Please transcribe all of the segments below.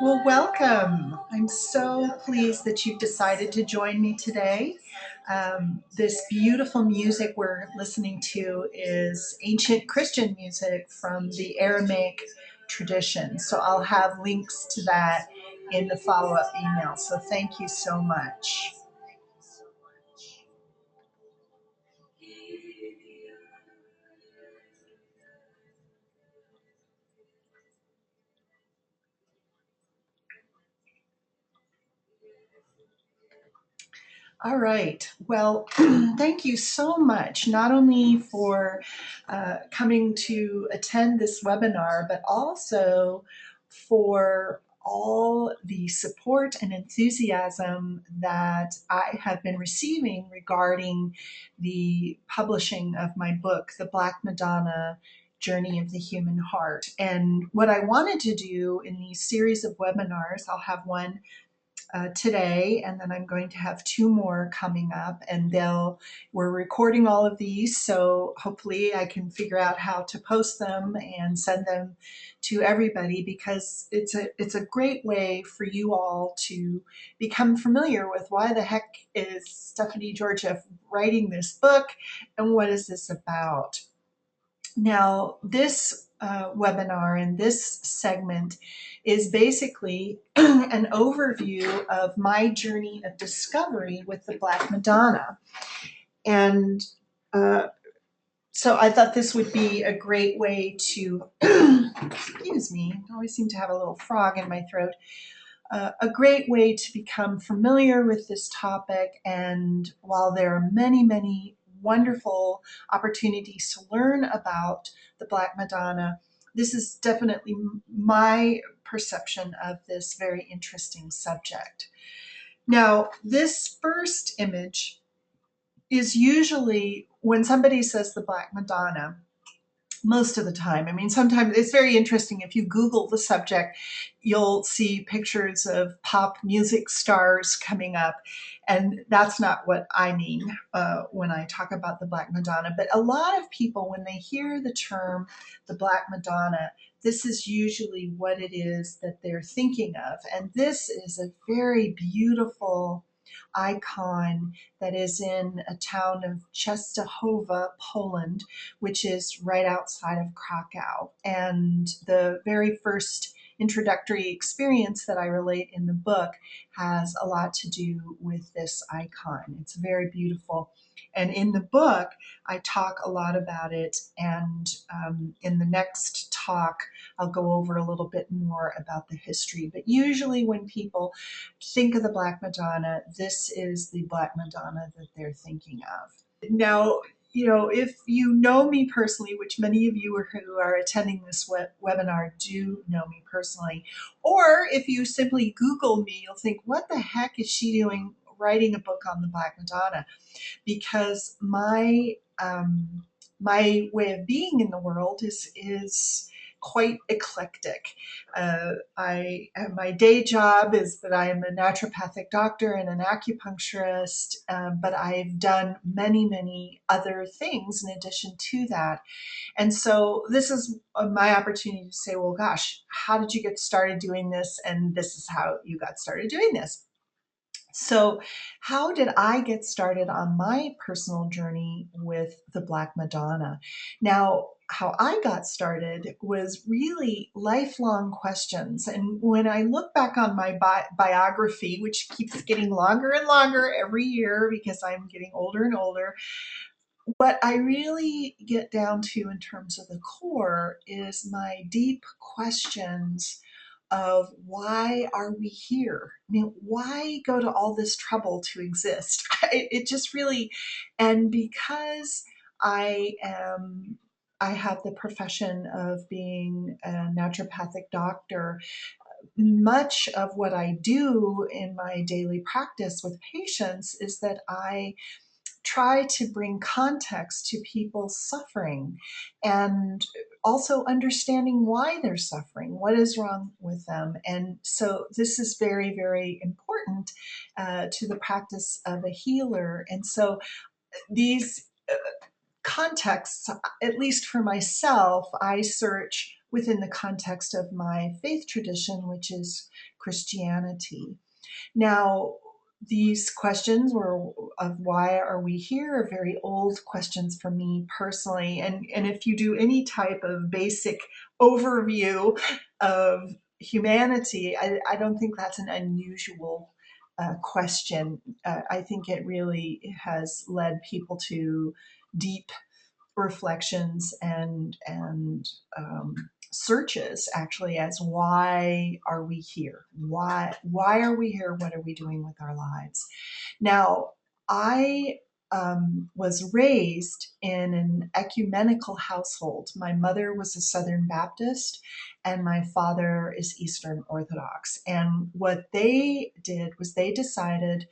Well, welcome. I'm so pleased that you've decided to join me today. This beautiful music we're listening to is ancient Christian music from the Aramaic tradition. So I'll have links to that in the follow-up email. So thank you so much. All right. Well, thank you so much, not only for coming to attend this webinar, but also for all the support and enthusiasm that I have been receiving regarding the publishing of my book, The Black Madonna, Journey of the Human Heart. And what I wanted to do in these series of webinars, I'll have one today, and then I'm going to have two more coming up, and we're recording all of these, so hopefully I can figure out how to post them and send them to everybody, because it's a great way for you all to become familiar with why the heck is Stephanie Georgieff writing this book and what is this about. Now, this webinar and this segment is basically an overview of my journey of discovery with the Black Madonna. And so I thought this would be a great way to, excuse me, I always seem to have a little frog in my throat, a great way to become familiar with this topic. And while there are many, many wonderful opportunities to learn about the Black Madonna, this is definitely my perception of this very interesting subject. Now, this first image is usually, when somebody says the Black Madonna, most of the time. I mean, sometimes it's very interesting. If you Google the subject, you'll see pictures of pop music stars coming up. And that's not what I mean when I talk about the Black Madonna. But a lot of people, when they hear the term the Black Madonna, this is usually what it is that they're thinking of. And this is a very beautiful icon that is in a town of Czestochowa, Poland, which is right outside of Krakow. And the very first introductory experience that I relate in the book has a lot to do with this icon. It's very beautiful. And in the book, I talk a lot about it. And in the next talk, I'll go over a little bit more about the history. But usually when people think of the Black Madonna, this is the Black Madonna that they're thinking of. Now, you know, if you know me personally, which many of you who are attending this webinar do know me personally, or if you simply Google me, you'll think, what the heck is she doing writing a book on the Black Madonna? Because my way of being in the world is quite eclectic. My day job is that I am a naturopathic doctor and an acupuncturist, but I've done many, many other things in addition to that. And so this is my opportunity to say, well, gosh, how did you get started doing this? And this is how you got started doing this. So how did I get started on my personal journey with the Black Madonna? Now, how I got started was really lifelong questions. And when I look back on my biography, which keeps getting longer and longer every year because I'm getting older and older, what I really get down to in terms of the core is my deep questions of why are we here? I mean, why go to all this trouble to exist? It just really, and because I have the profession of being a naturopathic doctor, much of what I do in my daily practice with patients is that I try to bring context to people's suffering and also understanding why they're suffering, what is wrong with them. And so this is very, very important to the practice of a healer. And so these contexts, at least for myself, I search within the context of my faith tradition, which is Christianity. Now, these questions were of why are we here are very old questions for me personally. And if you do any type of basic overview of humanity, I don't think that's an unusual question. I think it really has led people to deep reflections and searches actually as why are we here? Why are we here? What are we doing with our lives? Now, I was raised in an ecumenical household. My mother was a Southern Baptist, and my father is Eastern Orthodox. And what they did was they decided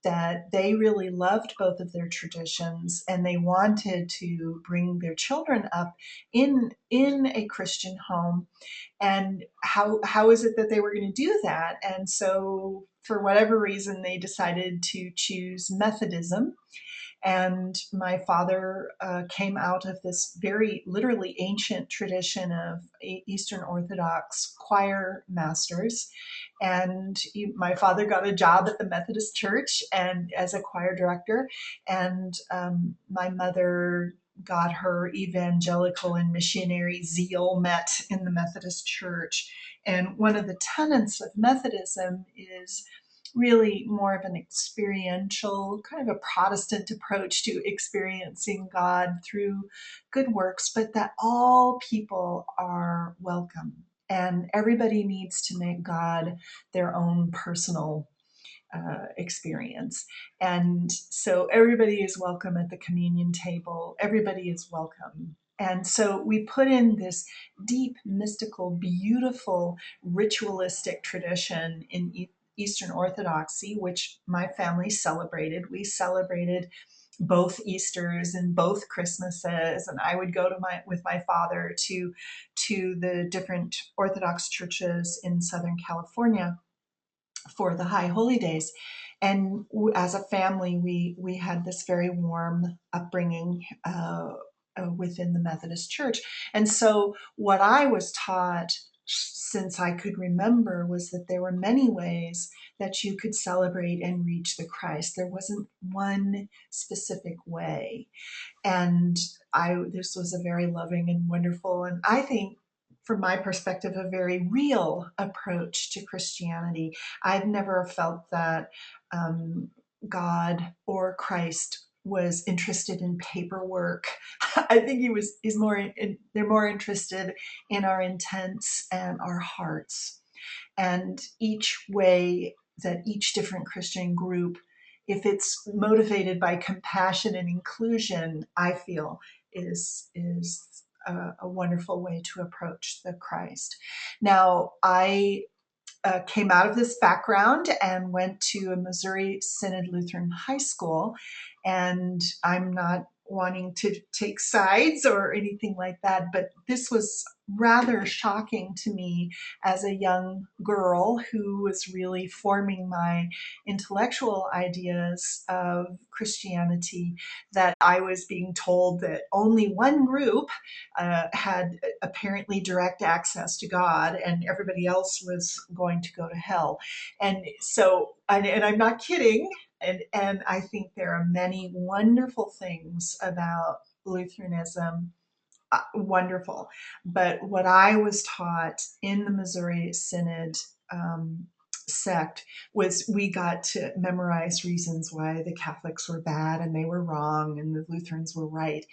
that they really loved both of their traditions and they wanted to bring their children up in a Christian home. And how is it that they were going to do that? And so for whatever reason they decided to choose Methodism. And my father came out of this very literally ancient tradition of Eastern Orthodox choir masters. And my father got a job at the Methodist Church and as a choir director. And my mother got her evangelical and missionary zeal met in the Methodist Church. And one of the tenets of Methodism is really more of an experiential, kind of a Protestant approach to experiencing God through good works, but that all people are welcome and everybody needs to make God their own personal experience. And so everybody is welcome at the communion table. Everybody is welcome. And so we put in this deep, mystical, beautiful, ritualistic tradition in Eastern Orthodoxy, which my family celebrated. We celebrated both Easters and both Christmases, and I would go to with my father to the different Orthodox churches in Southern California for the High Holy Days. And as a family, we had this very warm upbringing within the Methodist Church. And so what I was taught since I could remember was that there were many ways that you could celebrate and reach the Christ. There wasn't one specific way. And this was a very loving and wonderful, and I think from my perspective, a very real approach to Christianity. I've never felt that God or Christ was interested in paperwork. I think they're more interested in our intents and our hearts. And each way that each different Christian group, if it's motivated by compassion and inclusion, I feel is a wonderful way to approach the Christ. Now, I came out of this background and went to a Missouri Synod Lutheran high school. And I'm not wanting to take sides or anything like that, but this was rather shocking to me as a young girl who was really forming my intellectual ideas of Christianity, that I was being told that only one group had apparently direct access to God and everybody else was going to go to hell. And so, and I'm not kidding, and I think there are many wonderful things about Lutheranism, wonderful. But what I was taught in the Missouri Synod sect was we got to memorize reasons why the Catholics were bad and they were wrong and the Lutherans were right.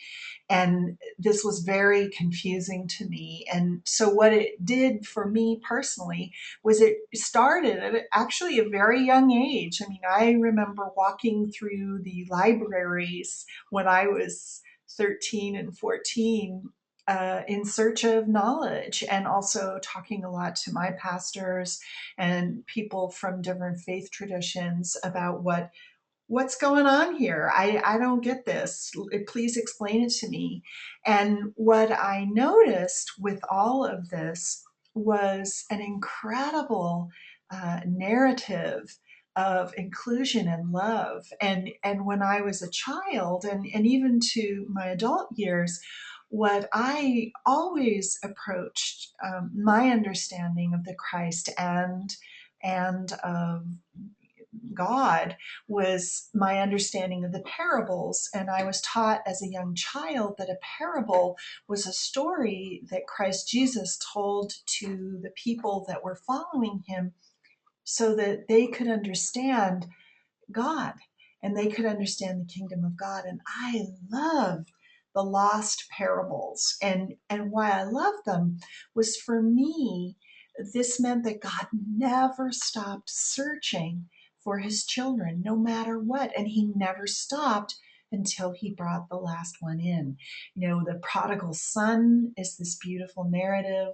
And this was very confusing to me. And so what it did for me personally was it started at actually a very young age. I mean, I remember walking through the libraries when I was 13 and 14 in search of knowledge, and also talking a lot to my pastors and people from different faith traditions about what what's going on here? I don't get this. Please explain it to me. And what I noticed with all of this was an incredible narrative of inclusion and love. And when I was a child, and even to my adult years, what I always approached my understanding of the Christ and of God was my understanding of the parables. And I was taught as a young child that a parable was a story that Christ Jesus told to the people that were following him so that they could understand God and they could understand the kingdom of God. And I loved the lost parables. And why I loved them was, for me, this meant that God never stopped searching for his children, no matter what. And he never stopped until he brought the last one in. You know, the prodigal son is this beautiful narrative.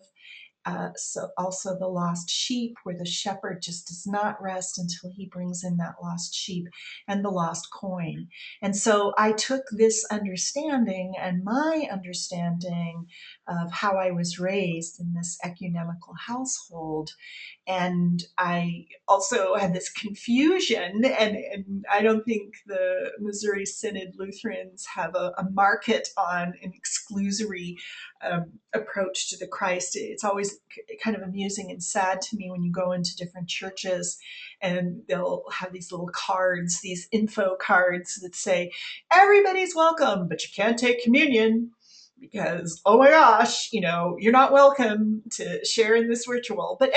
So also the lost sheep, where the shepherd just does not rest until he brings in that lost sheep, and the lost coin. And so I took this understanding and my understanding of how I was raised in this ecumenical household, and I also had this confusion, and I don't think the Missouri Synod Lutherans have a market on an exclusory approach to the Christ. It's always kind of amusing and sad to me when you go into different churches and they'll have these little cards, these info cards that say, everybody's welcome, but you can't take communion because, oh my gosh, you're not welcome to share in this ritual. But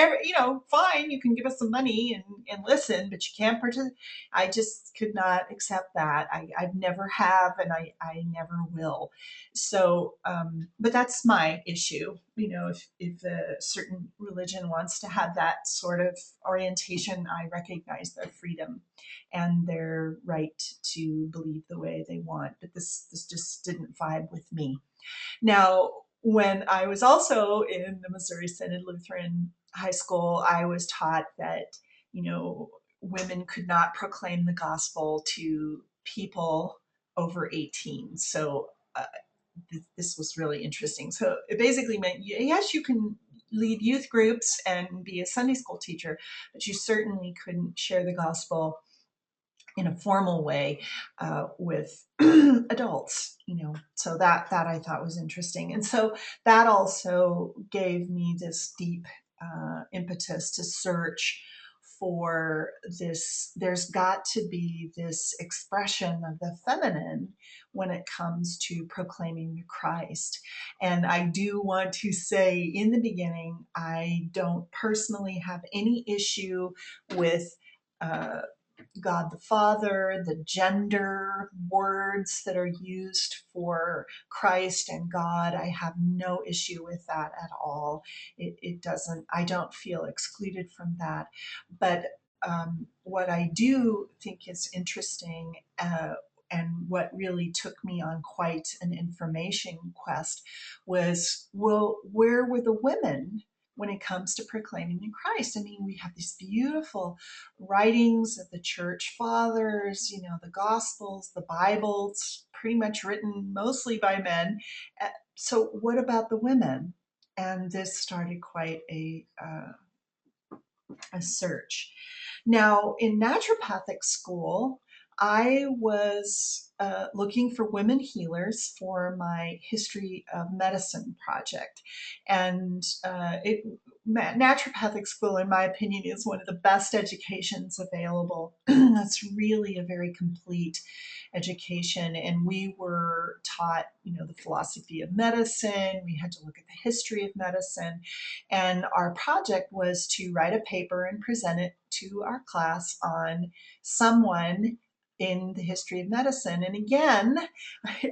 fine, you can give us some money and listen, but you can't participate. I just could not accept that. I've never have, and I never will. So, but that's my issue. If a certain religion wants to have that sort of orientation, I recognize their freedom and their right to believe the way they want. But this just didn't vibe with me. Now, when I was also in the Missouri Synod Lutheran High School, I was taught that, women could not proclaim the gospel to people over 18. So this was really interesting. So it basically meant, yes, you can lead youth groups and be a Sunday school teacher, but you certainly couldn't share the gospel in a formal way with adults. So that I thought was interesting. And so that also gave me this deep impetus to search for this. There's got to be this expression of the feminine when it comes to proclaiming the Christ. And I do want to say in the beginning, I don't personally have any issue with God the Father, the gender words that are used for Christ and God. I have no issue with that at all. It doesn't, I don't feel excluded from that. But what I do think is interesting, and what really took me on quite an information quest was, well, where were the women when it comes to proclaiming the Christ? I mean, we have these beautiful writings of the church fathers, the Gospels, the Bible. It's pretty much written mostly by men. So what about the women? And this started quite a search. Now, in naturopathic school, I was looking for women healers for my history of medicine project. And naturopathic school, in my opinion, is one of the best educations available. That's really a very complete education. And we were taught, the philosophy of medicine. We had to look at the history of medicine. And our project was to write a paper and present it to our class on someone in the history of medicine. And again,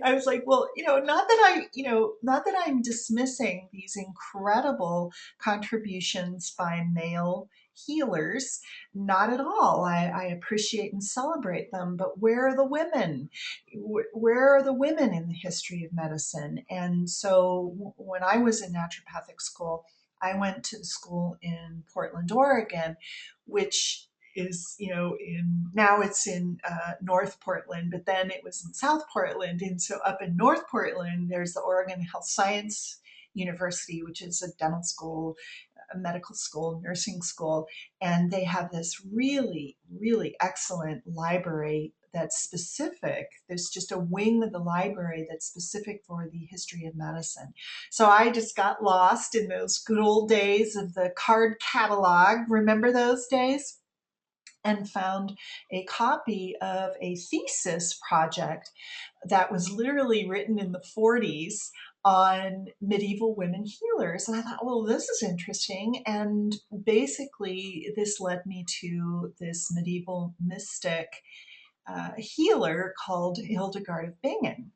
I was like, well, not that I'm dismissing these incredible contributions by male healers, not at all. I appreciate and celebrate them, but where are the women? Where are the women in the history of medicine? And so when I was in naturopathic school, I went to the school in Portland, Oregon, which is, now it's in North Portland, but then it was in South Portland. And so up in North Portland, there's the Oregon Health Science University, which is a dental school, a medical school, nursing school, and they have this really, really excellent library that's specific. There's just a wing of the library that's specific for the history of medicine. So I just got lost in those good old days of the card catalog. Remember those days? And found a copy of a thesis project that was literally written in the 40s on medieval women healers. And I thought, well, this is interesting. And basically, this led me to this medieval mystic healer called Hildegard of Bingen.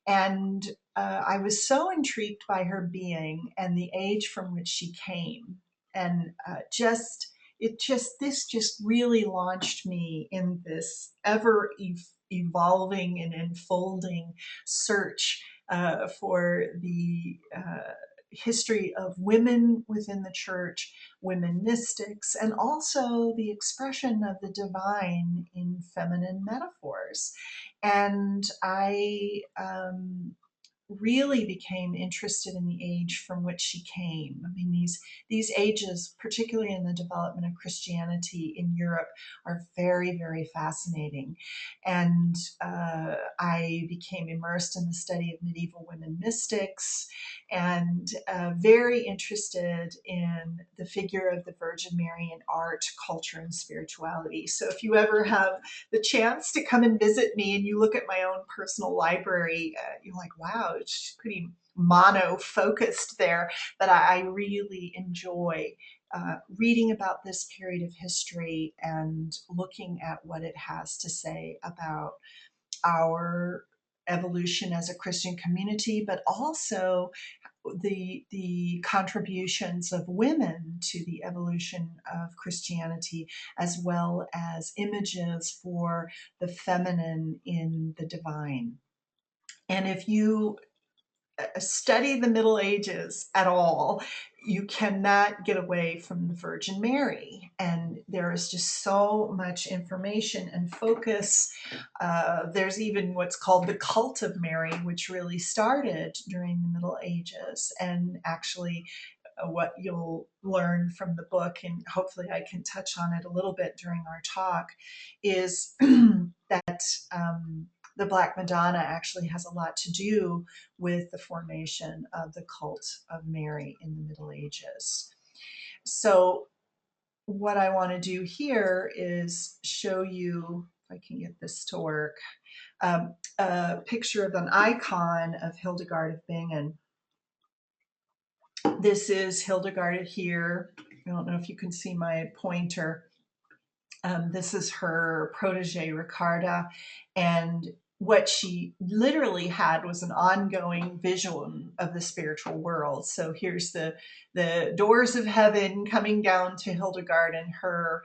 And I was so intrigued by her being and the age from which she came. And this just really launched me in this ever evolving and unfolding search for the history of women within the church, women mystics, and also the expression of the divine in feminine metaphors. And I really became interested in the age from which she came. I mean, these ages, particularly in the development of Christianity in Europe, are very, very fascinating. And I became immersed in the study of medieval women mystics and very interested in the figure of the Virgin Mary in art, culture, and spirituality. So if you ever have the chance to come and visit me and you look at my own personal library, you're like, wow, it's pretty mono focused there. But I really enjoy reading about this period of history and looking at what it has to say about our evolution as a Christian community, but also the contributions of women to the evolution of Christianity, as well as images for the feminine in the divine. And if you study the Middle Ages at all, you cannot get away from the Virgin Mary. And there is just so much information and focus. There's even what's called the cult of Mary, which really started during the Middle Ages. And actually, what you'll learn from the book, and hopefully I can touch on it a little bit during our talk, is that the Black Madonna actually has a lot to do with the formation of the cult of Mary in the Middle Ages. So what I want to do here is show you, if I can get this to work, a picture of an icon of Hildegard of Bingen. This is Hildegard here. I don't know if you can see my pointer. This is her protege, Ricarda, and what she literally had was an ongoing vision of the spiritual world. So here's the doors of heaven coming down to Hildegard and her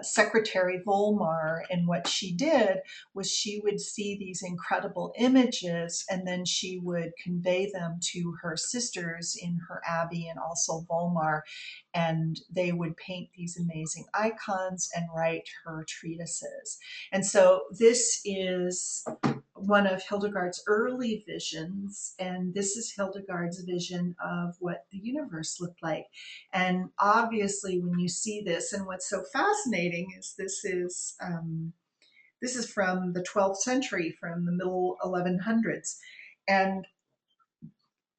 secretary Volmar. And what she did was she would see these incredible images and then she would convey them to her sisters in her abbey and also Volmar. And they would paint these amazing icons and write her treatises. And so this is one of Hildegard's early visions, and this is Hildegard's vision of what the universe looked like. And obviously, when you see this, and what's so fascinating is this is from the 12th century, from the middle 1100s, and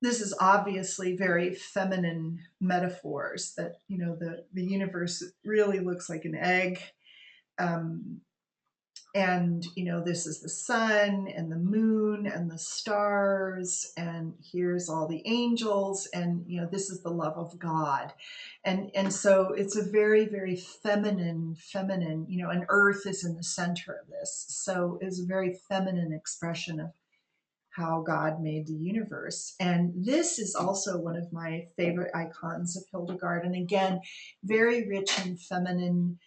this is obviously very feminine metaphors that, the universe really looks like an egg. And, this is the sun and the moon and the stars, and here's all the angels, and, this is the love of God. And so it's a very, very feminine, and earth is in the center of this. So it's a very feminine expression of how God made the universe. And this is also one of my favorite icons of Hildegard. And again, very rich in feminine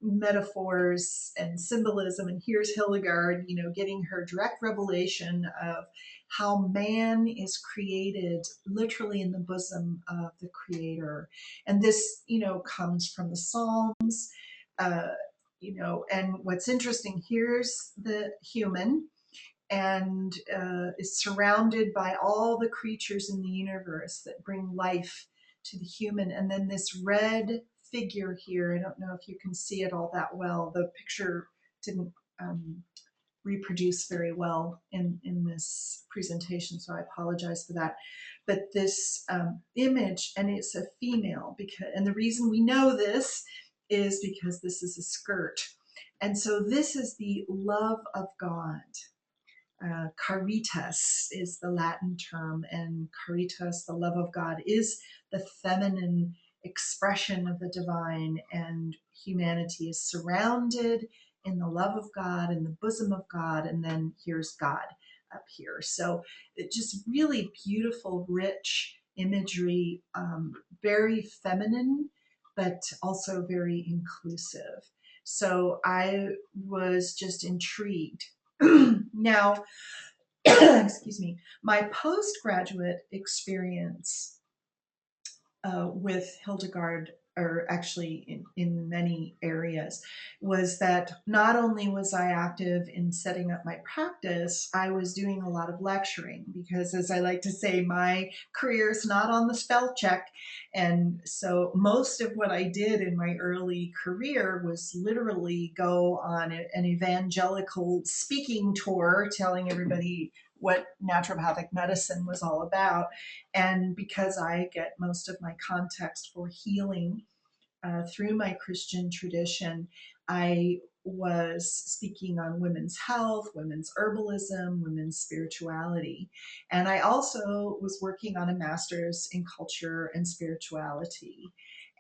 metaphors and symbolism. And here's Hildegard, getting her direct revelation of how man is created literally in the bosom of the Creator. And this, comes from the Psalms. uh, and what's interesting, here's the human, and is surrounded by all the creatures in the universe that bring life to the human. And then this red figure here, I don't know if you can see it all that well. The picture didn't reproduce very well in this presentation, so I apologize for that. But this image, and it's a female, and the reason we know this is because this is a skirt. And so this is the love of God. Caritas is the Latin term, and caritas, the love of God, is the feminine expression of the divine, and humanity is surrounded in the love of God, in the bosom of God, and then here's God up here. So it just really beautiful, rich imagery, very feminine, but also very inclusive. So I was just intrigued. Now, excuse me, my postgraduate experience with Hildegard, or actually in many areas, was that not only was I active in setting up my practice, I was doing a lot of lecturing because, as I like to say, my career is not on the spell check. And so most of what I did in my early career was literally go on an evangelical speaking tour telling everybody what naturopathic medicine was all about. And because I get most of my context for healing through my Christian tradition, I was speaking on women's health, women's herbalism, women's spirituality. And I also was working on a master's in culture and spirituality.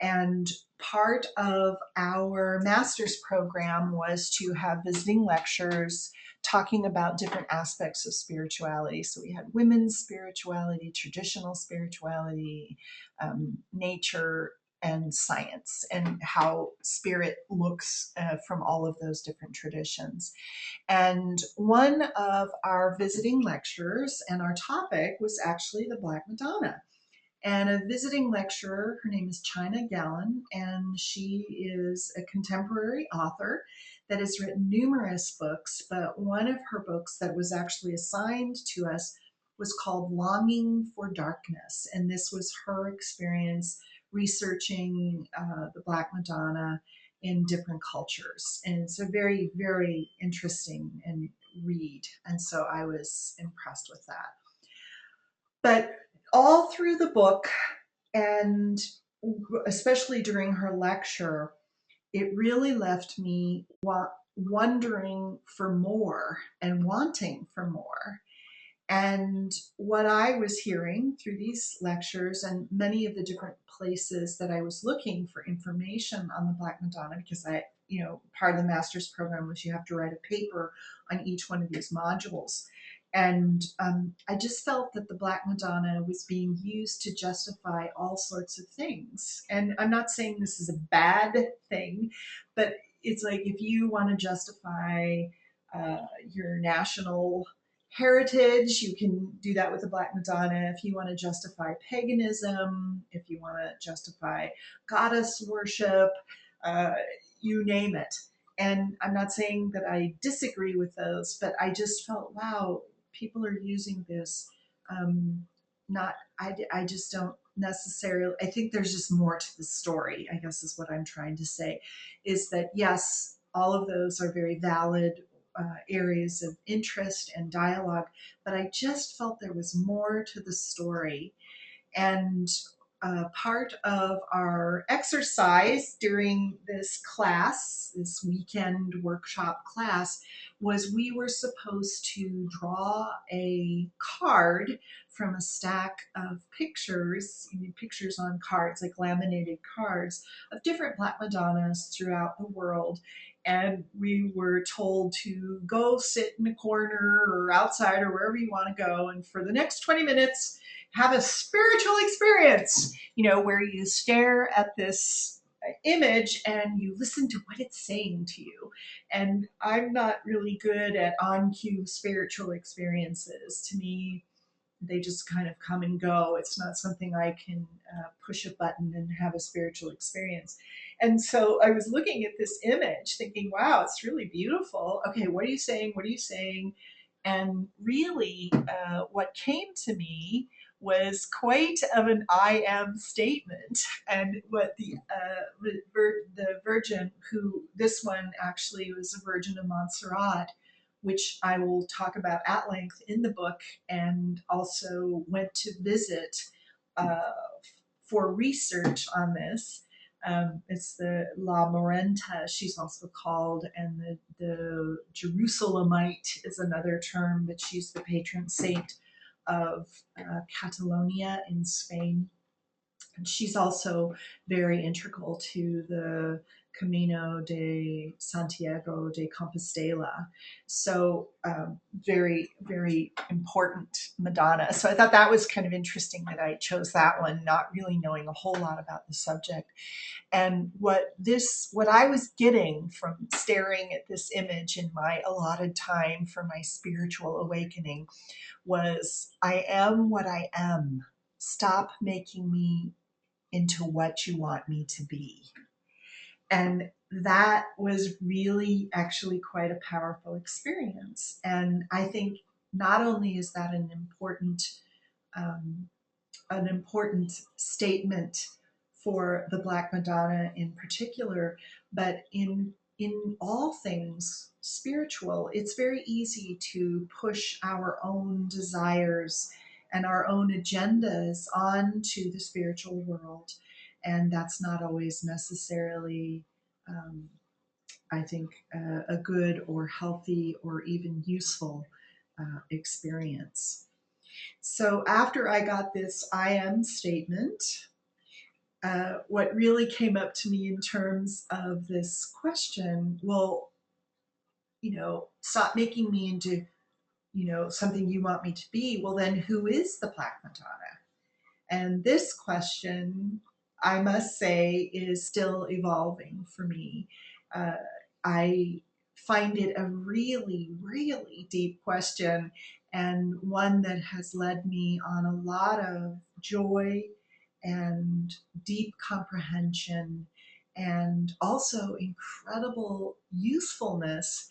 And part of our master's program was to have visiting lectures talking about different aspects of spirituality. So we had women's spirituality, traditional spirituality, nature, and science, and how spirit looks from all of those different traditions. And one of our visiting lecturers and our topic was actually the Black Madonna. And a visiting lecturer, her name is China Gallen, and she is a contemporary author that has written numerous books, but one of her books that was actually assigned to us was called Longing for Darkness. And this was her experience researching the Black Madonna in different cultures. And it's a very, very interesting and read. And so I was impressed with that. But all through the book, and especially during her lecture, it really left me wondering for more and wanting for more. And what I was hearing through these lectures and many of the different places that I was looking for information on the Black Madonna, because part of the master's program was you have to write a paper on each one of these modules. And I just felt that the Black Madonna was being used to justify all sorts of things. And I'm not saying this is a bad thing, but it's like if you want to justify your national heritage, you can do that with the Black Madonna. If you want to justify paganism, if you want to justify goddess worship, you name it. And I'm not saying that I disagree with those, but I just felt, wow, people are using this. Not, I just don't necessarily, I think there's just more to the story, I guess is what I'm trying to say, is that yes, all of those are very valid areas of interest and dialogue, but I just felt there was more to the story. And part of our exercise during this class, this weekend workshop class, was we were supposed to draw a card from a stack of pictures, pictures on cards, like laminated cards, of different Black Madonnas throughout the world. And we were told to go sit in a corner or outside or wherever you want to go. And for the next 20 minutes, have a spiritual experience, where you stare at this image and you listen to what it's saying to you. And I'm not really good at on cue spiritual experiences. To me, they just kind of come and go. It's not something I can push a button and have a spiritual experience. And so I was looking at this image thinking, wow, it's really beautiful. Okay, what are you saying? What are you saying? And really, what came to me was quite of an I am statement. And what the Virgin, who this one actually was a Virgin of Montserrat, which I will talk about at length in the book, and also went to visit uh, for research on this. It's the La Morenta, she's also called, and the Jerusalemite is another term, but she's the patron saint of Catalonia in Spain. And she's also very integral to the Camino de Santiago de Compostela. So, very, very important Madonna. So I thought that was kind of interesting that I chose that one, not really knowing a whole lot about the subject. And what I was getting from staring at this image in my allotted time for my spiritual awakening was, I am what I am. Stop making me into what you want me to be. And that was really actually quite a powerful experience. And I think not only is that um, an important statement for the Black Madonna in particular, but in all things spiritual, it's very easy to push our own desires and our own agendas onto the spiritual world, and that's not always necessarily, um, I think, a good or healthy or even useful experience. So after I got this I am statement, what really came up to me in terms of this question, well, stop making me into, something you want me to be. Well, then who is the Black Madonna? And this question, I must say, is still evolving for me. Uh, I find it a really, really deep question, and one that has led me on a lot of joy and deep comprehension, and also incredible usefulness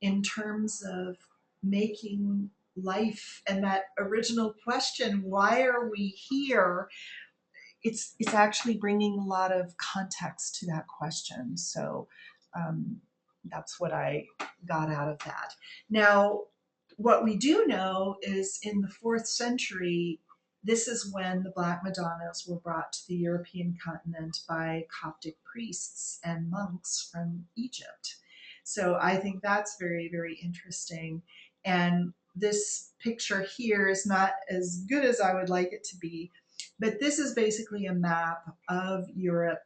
in terms of making life. And that original question, why are we here? It's actually bringing a lot of context to that question. So um, that's what I got out of that. Now, what we do know is in the 4th century, this is when the Black Madonnas were brought to the European continent by Coptic priests and monks from Egypt. So I think that's very, very interesting. And this picture here is not as good as I would like it to be, but this is basically a map of Europe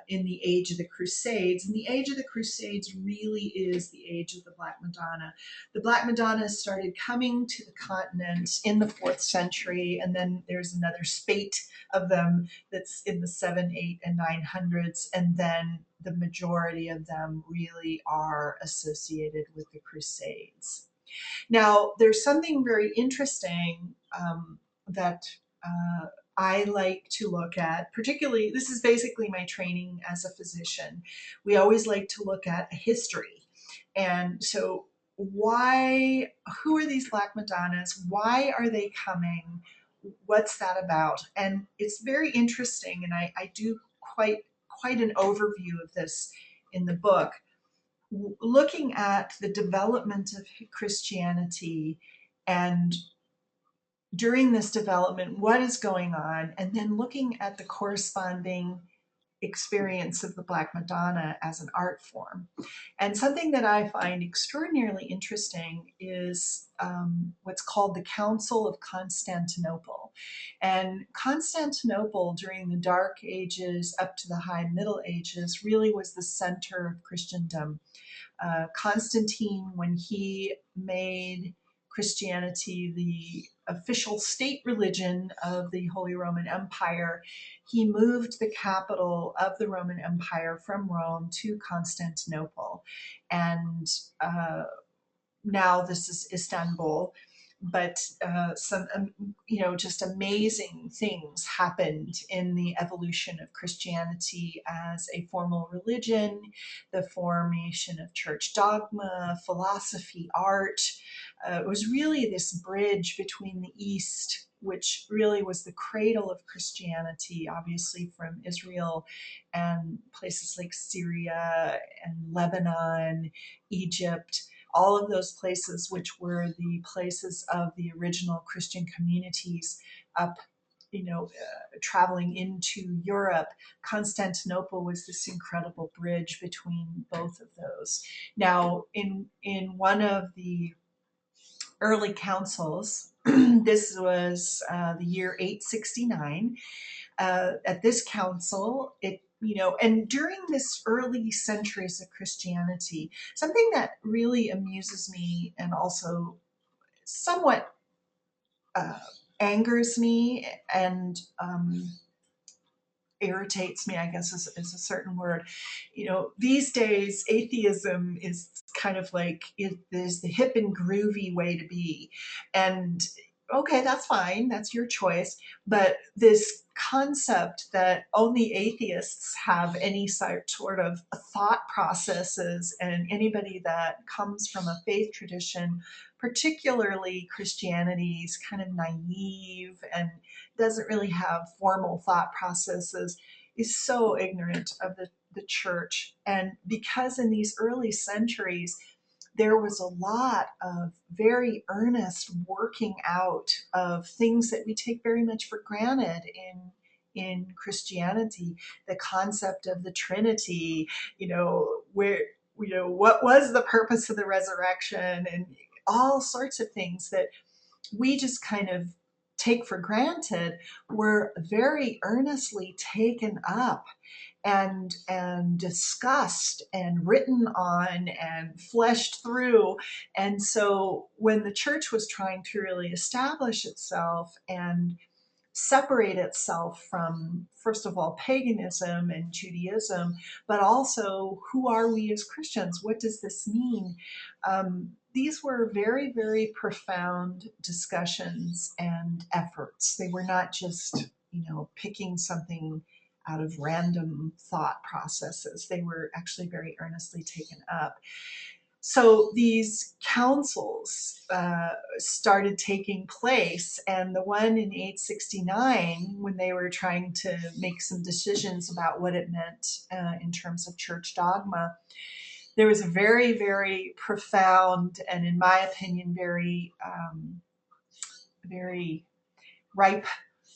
in the age of the Crusades. And the age of the Crusades really is the age of the Black Madonna. The Black Madonna started coming to the continent in the 4th century, and then there's another spate of them that's in the 7, 8, and 900s, and then the majority of them really are associated with the Crusades. Now, there's something very interesting that I like to look at, particularly, this is basically my training as a physician. We always like to look at a history. And so, who are these Black Madonnas? Why are they coming? What's that about? And it's very interesting, and I do quite an overview of this in the book, looking at the development of Christianity, and during this development, what is going on, and then looking at the corresponding experience of the Black Madonna as an art form. And something that I find extraordinarily interesting is what's called the Council of Constantinople. And Constantinople during the Dark Ages up to the High Middle Ages really was the center of Christendom. Constantine, when he made Christianity the official state religion of the Holy Roman Empire, he moved the capital of the Roman Empire from Rome to Constantinople. And now this is Istanbul. but some, just amazing things happened in the evolution of Christianity as a formal religion, the formation of church dogma, philosophy, art. It was really this bridge between the East, which really was the cradle of Christianity, obviously from Israel and places like Syria and Lebanon, Egypt, all of those places which were the places of the original Christian communities up, traveling into Europe. Constantinople was this incredible bridge between both of those. Now, in one of the early councils, this was the year 869. At this council, and during this early centuries of Christianity, something that really amuses me and also somewhat uh, angers me and irritates me, I guess is a certain word. These days, atheism is kind of like it is the hip and groovy way to be. And okay, that's fine, that's your choice. But this concept that only atheists have any sort of thought processes, and anybody that comes from a faith tradition, particularly Christianity, is kind of naive and doesn't really have formal thought processes, is so ignorant of the church. And because in these early centuries, there was a lot of very earnest working out of things that we take very much for granted in Christianity, the concept of the Trinity, where, what was the purpose of the resurrection, and all sorts of things that we just kind of take for granted were very earnestly taken up and discussed and written on and fleshed through. And so when the church was trying to really establish itself and separate itself from, first of all, paganism and Judaism, but also who are we as Christians? What does this mean? These were very, very profound discussions and efforts. They were not just, picking something out of random thought processes. They were actually very earnestly taken up. So these councils started taking place, and the one in 869, when they were trying to make some decisions about what it meant in terms of church dogma, there was a very, very profound and, in my opinion, very, very ripe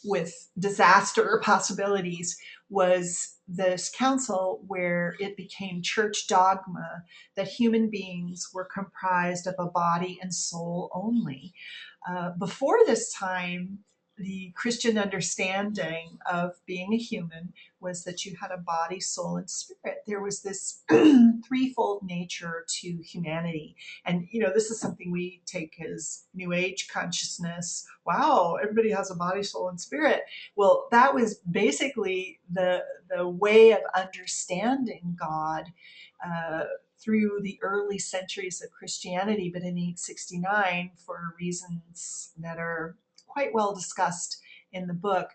with disaster possibilities, was this council where it became church dogma that human beings were comprised of a body and soul only. Before this time, the Christian understanding of being a human was that you had a body, soul, and spirit. There was this threefold nature to humanity. And, this is something we take as New Age consciousness. Wow, everybody has a body, soul, and spirit. Well, that was basically the way of understanding God through the early centuries of Christianity. But in 869, for reasons that are quite well discussed in the book,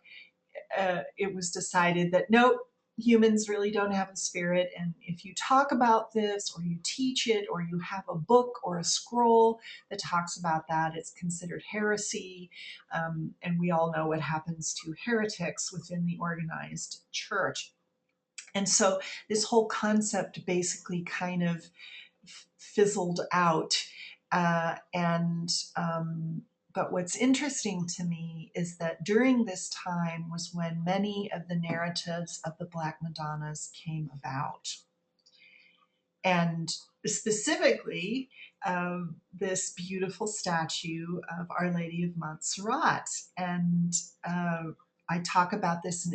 it was decided that no, humans really don't have a spirit. And if you talk about this, or you teach it, or you have a book or a scroll that talks about that, it's considered heresy. And we all know what happens to heretics within the organized church. And so this whole concept basically kind of fizzled out. But what's interesting to me is that during this time was when many of the narratives of the Black Madonnas came about. And specifically, this beautiful statue of Our Lady of Montserrat. And I talk about this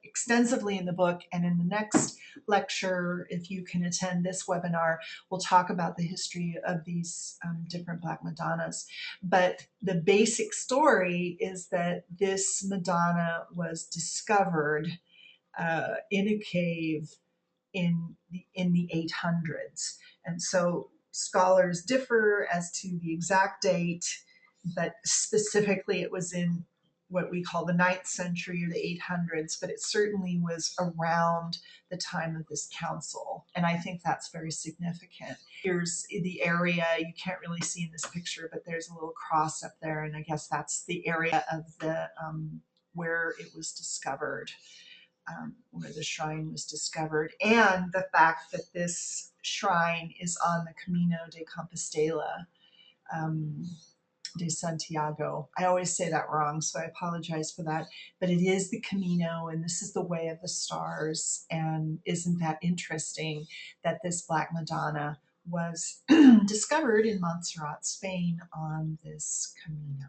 extensively in the book, and in the next lecture, if you can attend this webinar, we'll talk about the history of these different Black Madonnas. But the basic story is that this Madonna was discovered in a cave in the 800s. And so scholars differ as to the exact date, but specifically it was in what we call the 9th century or the 800s, but it certainly was around the time of this council. And I think that's very significant. Here's the area, you can't really see in this picture, but there's a little cross up there. And I guess that's the area of the where it was discovered, where the shrine was discovered. And the fact that this shrine is on the Camino de Compostela, de Santiago. I always say that wrong, so I apologize for that. But it is the Camino, and this is the way of the stars. And isn't that interesting that this Black Madonna was discovered in Montserrat, Spain, on this Camino?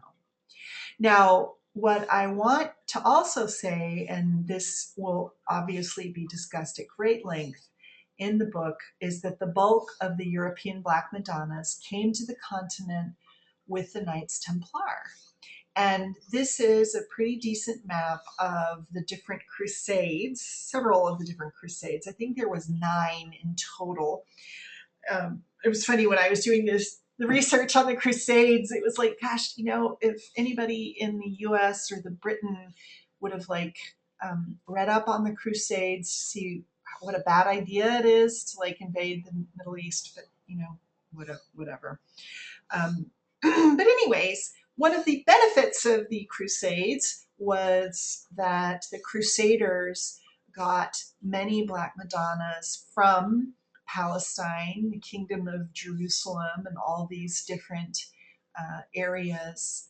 Now, what I want to also say, and this will obviously be discussed at great length in the book, is that the bulk of the European Black Madonnas came to the continent with the Knights Templar. And this is a pretty decent map of the different crusades, several of the different crusades. I think there was 9 in total. It was funny when I was doing the research on the Crusades, it was like, gosh, if anybody in the US or the Britain would have read up on the Crusades, see what a bad idea it is to invade the Middle East, but whatever. But anyways, one of the benefits of the Crusades was that the Crusaders got many Black Madonnas from Palestine, the Kingdom of Jerusalem, and all these different areas,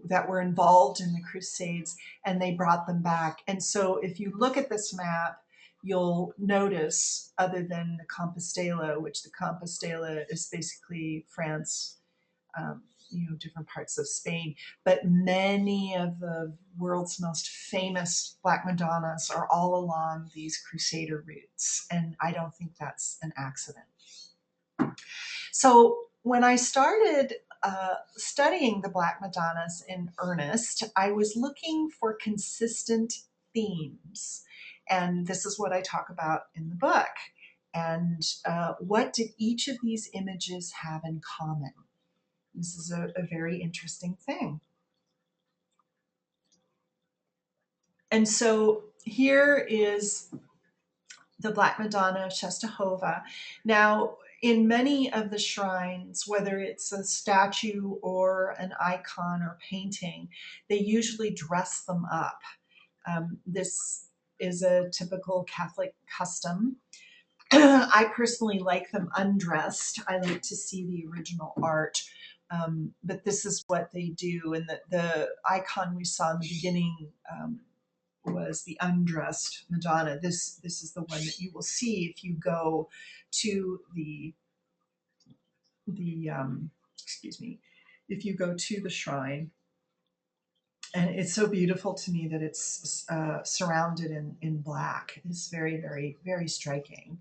that were involved in the Crusades, and they brought them back. And so if you look at this map, you'll notice, other than the Compostela, which the Compostela is basically France, different parts of Spain, but many of the world's most famous Black Madonnas are all along these Crusader routes, and I don't think that's an accident. So when I started studying the Black Madonnas in earnest, I was looking for consistent themes. And this is what I talk about in the book. And what did each of these images have in common? This is a very interesting thing. And so here is the Black Madonna of Czestochowa. Now, in many of the shrines, whether it's a statue or an icon or painting, they usually dress them up. This is a typical Catholic custom. I personally like them undressed. I like to see the original art. But this is what they do. And the icon we saw in the beginning was the Undressed Madonna. This is the one that you will see if you go to if you go to the shrine. And it's so beautiful to me that it's surrounded in black. It's very, very, very striking.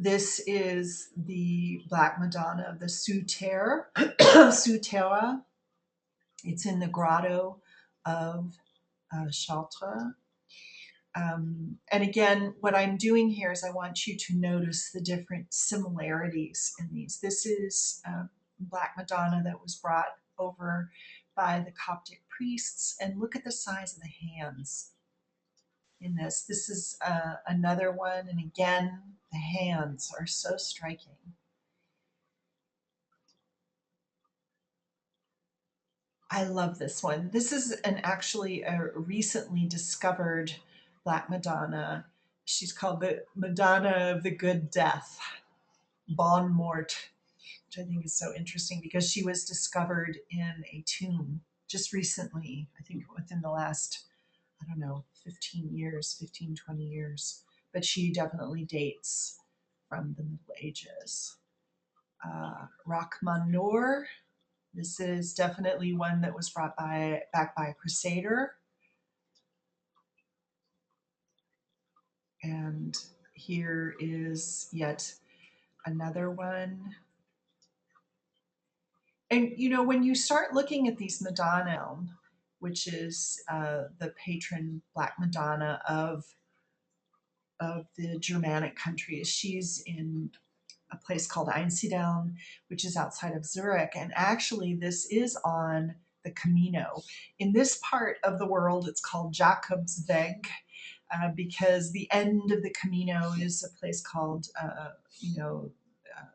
This is the Black Madonna of the Souterre. Souterre. It's in the grotto of Chartres. And again, what I'm doing here is I want you to notice the different similarities in these. This is Black Madonna that was brought over by the Coptic priests, and look at the size of the hands in this. This is another one, and again, the hands are so striking. I love this one. This is actually a recently discovered Black Madonna. She's called the Madonna of the Good Death, Bon Mort, which I think is so interesting because she was discovered in a tomb just recently, I think within the last, 15 years, 15, 20 years. But she definitely dates from the Middle Ages. Rachmaninoff. This is definitely one that was brought back by a Crusader. And here is yet another one. And when you start looking at these Madonna, which is the patron Black Madonna of of the Germanic countries. She's in a place called Einsiedeln, which is outside of Zurich. And actually, this is on the Camino. In this part of the world, it's called Jakobsweg, because the end of the Camino is a place called,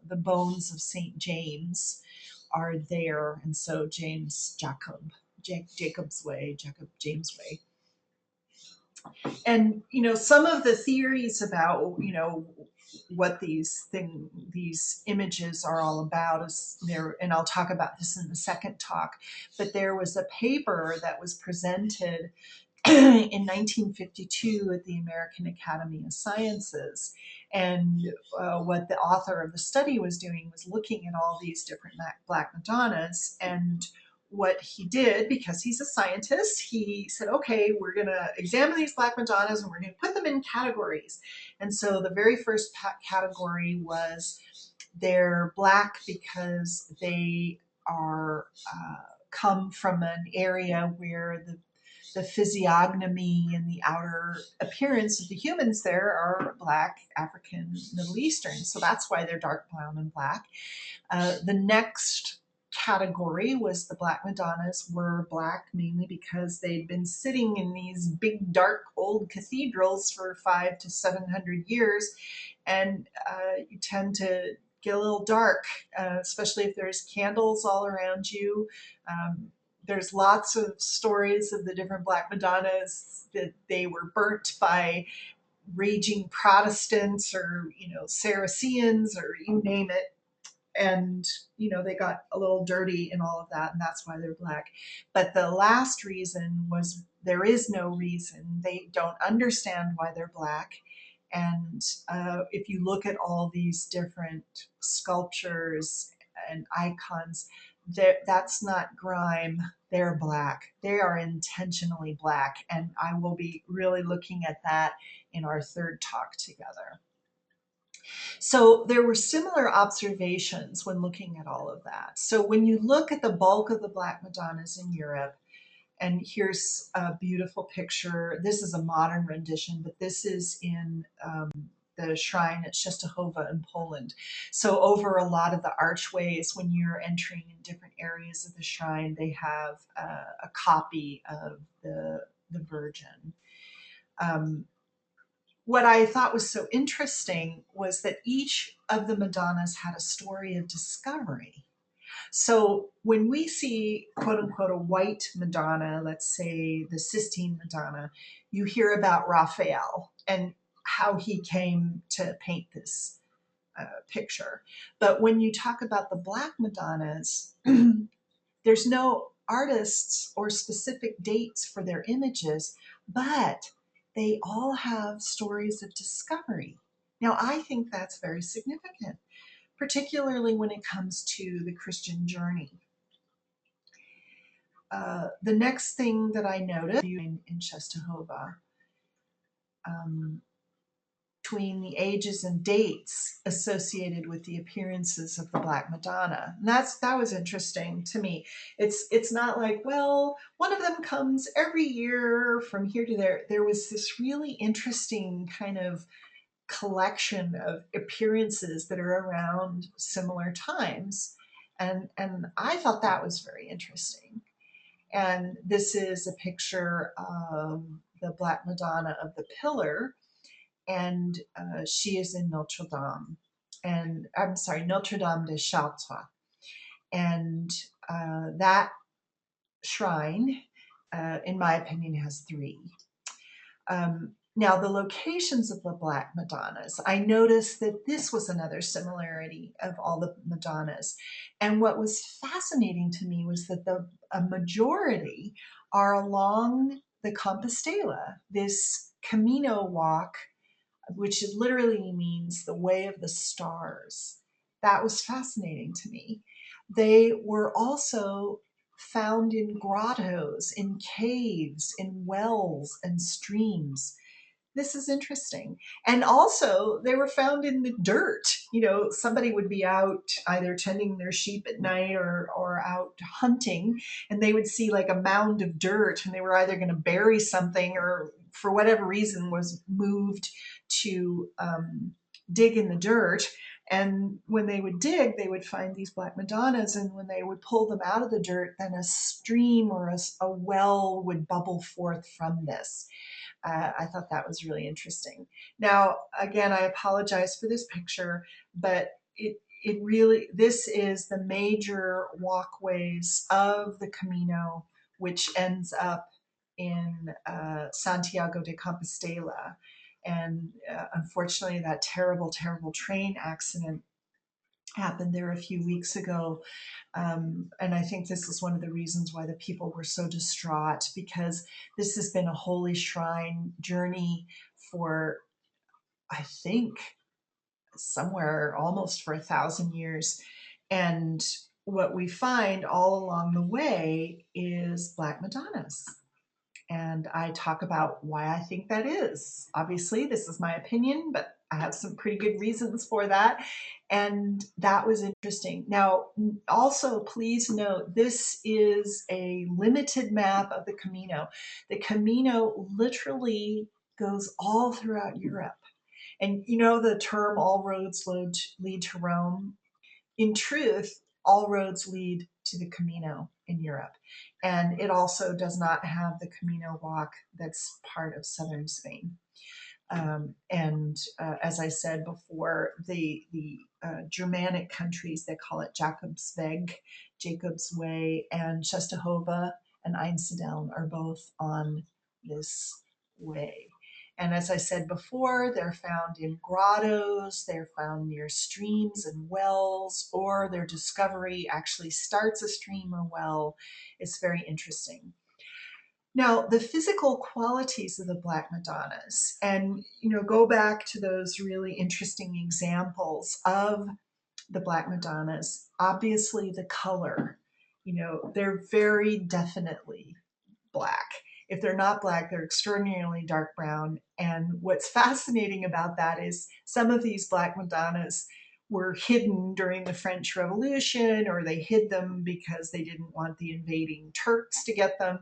the bones of St. James are there. And so Jacob's Way, James Way. And, some of the theories about, what these images are all about is there, and I'll talk about this in the second talk, but there was a paper that was presented in 1952 at the American Academy of Sciences. And what the author of the study was doing was looking at all these different Black Madonnas. And what he did, because he's a scientist, he said, okay, we're going to examine these Black Madonnas and we're going to put them in categories. And so the very first category was they're Black because they are come from an area where the physiognomy and the outer appearance of the humans there are Black, African, Middle Eastern. So that's why they're dark brown and black. The next category was the Black Madonnas were Black mainly because they'd been sitting in these big, dark, old cathedrals for 500 to 700 years. And you tend to get a little dark, especially if there's candles all around you. There's lots of stories of the different Black Madonnas that they were burnt by raging Protestants or, Saracens or you name it. And, they got a little dirty and all of that, and that's why they're Black. But the last reason was there is no reason. They don't understand why they're Black. And if you look at all these different sculptures and icons, that's not grime. They're Black. They are intentionally Black. And I will be really looking at that in our third talk together. So there were similar observations when looking at all of that. So when you look at the bulk of the Black Madonnas in Europe, and here's a beautiful picture. This is a modern rendition, but this is in the shrine at Czestochowa in Poland. So over a lot of the archways, when you're entering in different areas of the shrine, they have a copy of the Virgin. What I thought was so interesting was that each of the Madonnas had a story of discovery. So when we see, quote unquote, a white Madonna, let's say the Sistine Madonna, you hear about Raphael and how he came to paint this picture. But when you talk about the Black Madonnas, there's no artists or specific dates for their images, but they all have stories of discovery. Now, I think that's very significant, particularly when it comes to the Christian journey. The next thing that I noticed in Czestochowa, between the ages and dates associated with the appearances of the Black Madonna. And that was interesting to me. It's not like, well, one of them comes every year from here to there. There was this really interesting kind of collection of appearances that are around similar times. And I thought that was very interesting. And this is a picture of the Black Madonna of the Pillar, and she is in Notre Dame, and I'm sorry, Notre Dame de Chartres. And that shrine, in my opinion, has three. Now, the locations of the Black Madonnas, I noticed that this was another similarity of all the Madonnas. And what was fascinating to me was that a majority are along the Compostela, this Camino walk, which literally means the way of the stars. That was fascinating to me. They were also found in grottos, in caves, in wells and streams. This is interesting. And also, they were found in the dirt. Somebody would be out either tending their sheep at night or out hunting, and they would see like a mound of dirt, and they were either going to bury something or for whatever reason, was moved to dig in the dirt. And when they would dig, they would find these Black Madonnas. And when they would pull them out of the dirt, then a stream or a well would bubble forth from this. I thought that was really interesting. Now, again, I apologize for this picture, but it really, this is the major walkways of the Camino, which ends up in Santiago de Compostela. And unfortunately, that terrible, terrible train accident happened there a few weeks ago. And I think this is one of the reasons why the people were so distraught, because this has been a holy shrine journey for, I think, somewhere almost for 1,000 years. And what we find all along the way is Black Madonnas. And I talk about why I think that is. Obviously, this is my opinion, but I have some pretty good reasons for that. And that was interesting. Now, also, please note, this is a limited map of the Camino. The Camino literally goes all throughout Europe. And you know the term all roads lead to Rome? In truth, all roads lead to the Camino in Europe. And it also does not have the Camino walk that's part of southern Spain. As I said before, the Germanic countries, they call it Jakobsweg, Jacob's Way, and Czestochowa and Einsiedeln are both on this way. And as I said before, they're found in grottos, they're found near streams and wells, or their discovery actually starts a stream or well. It's very interesting. Now, the physical qualities of the Black Madonnas, and go back to those really interesting examples of the Black Madonnas. Obviously, the color, they're very definitely black. If they're not black, they're extraordinarily dark brown. And what's fascinating about that is some of these Black Madonnas were hidden during the French Revolution, or they hid them because they didn't want the invading Turks to get them.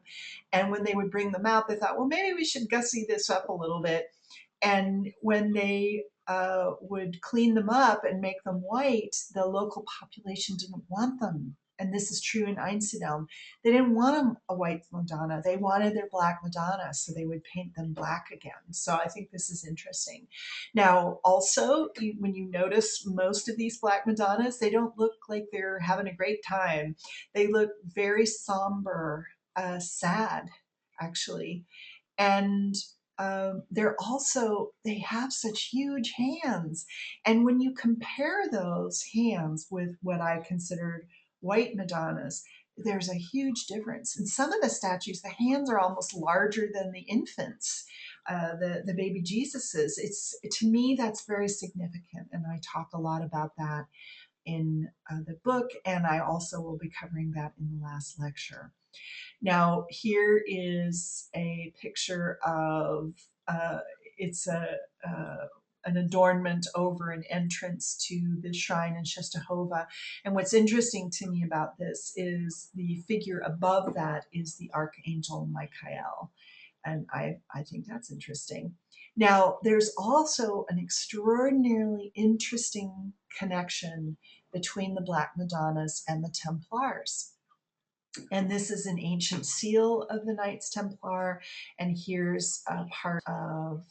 And when they would bring them out, they thought, well, maybe we should gussy this up a little bit. And when they would clean them up and make them white, the local population didn't want them. And this is true in Einsiedeln. They didn't want a white Madonna. They wanted their Black Madonna, so they would paint them black again. So I think this is interesting. Now, also, when you notice most of these Black Madonnas, they don't look like they're having a great time. They look very somber, sad, actually. And they have such huge hands. And when you compare those hands with what I considered white Madonnas, there's a huge difference. In some of the statues, the hands are almost larger than the infants, the baby Jesuses. To me, that's very significant. And I talk a lot about that in the book. And I also will be covering that in the last lecture. Now, here is a picture of, it's an adornment over an entrance to the shrine in Czestochowa. And what's interesting to me about this is the figure above that is the Archangel Michael. And I think that's interesting. Now, there's also an extraordinarily interesting connection between the Black Madonnas and the Templars. And this is an ancient seal of the Knights Templar. And here's a part of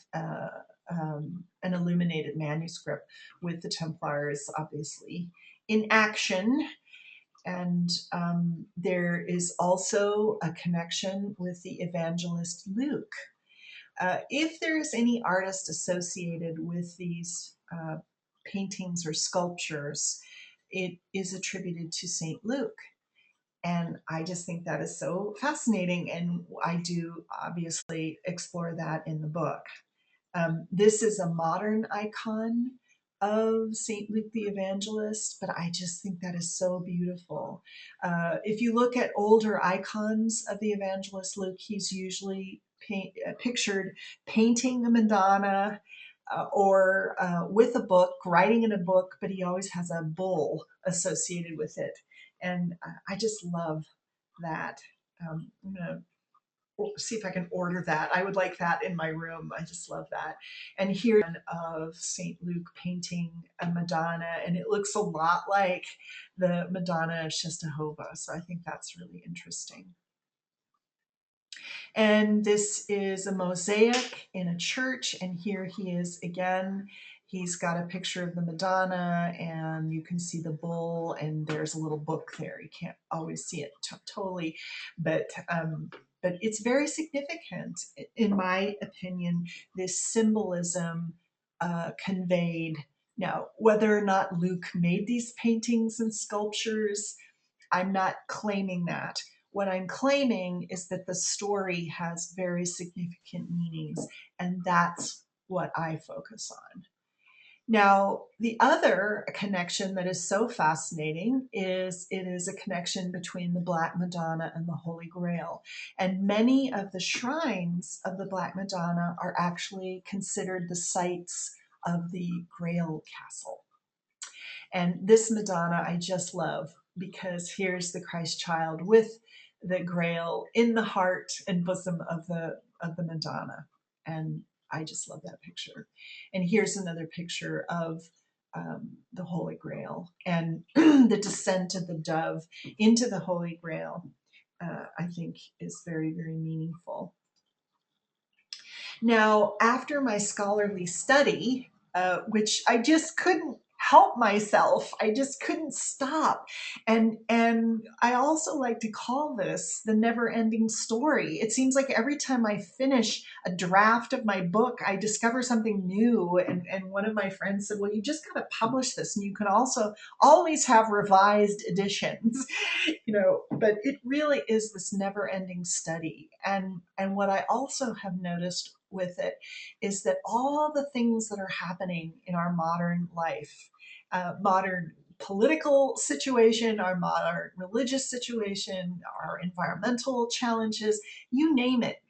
an illuminated manuscript with the Templars, obviously, in action. And there is also a connection with the evangelist Luke. If there's any artist associated with these paintings or sculptures, it is attributed to St. Luke. And I just think that is so fascinating. And I do obviously explore that in the book. This is a modern icon of St. Luke the Evangelist, but I just think that is so beautiful. If you look at older icons of the Evangelist Luke, he's usually pictured painting a Madonna or with a book, writing in a book, but he always has a bull associated with it. And I just love that. I'm going to see if I can order that. I would like that in my room. I just love that. And here's one of St. Luke painting a Madonna, and it looks a lot like the Madonna of Czestochowa. So I think that's really interesting. And this is a mosaic in a church, and here he is again. He's got a picture of the Madonna, and you can see the bull, and there's a little book there. You can't always see it totally, but it's very significant, in my opinion, this symbolism conveyed. Now, whether or not Luke made these paintings and sculptures, I'm not claiming that. What I'm claiming is that the story has very significant meanings, and that's what I focus on. Now, the other connection that is so fascinating is it is a connection between the Black Madonna and the Holy Grail. And many of the shrines of the Black Madonna are actually considered the sites of the Grail castle. And this Madonna I just love, because here's the Christ child with the Grail in the heart and bosom of the Madonna. And I just love that picture. And here's another picture of the Holy Grail and the descent of the dove into the Holy Grail, I think is very, very meaningful. Now, after my scholarly study, which I just couldn't help myself, I just couldn't stop. And I also like to call this the never-ending story. It seems like every time I finish a draft of my book, I discover something new. And one of my friends said, well, you just got to publish this, and you can also always have revised editions. But it really is this never-ending study. And what I also have noticed with it is that all the things that are happening in our modern life, modern political situation, our modern religious situation, our environmental challenges, you name it,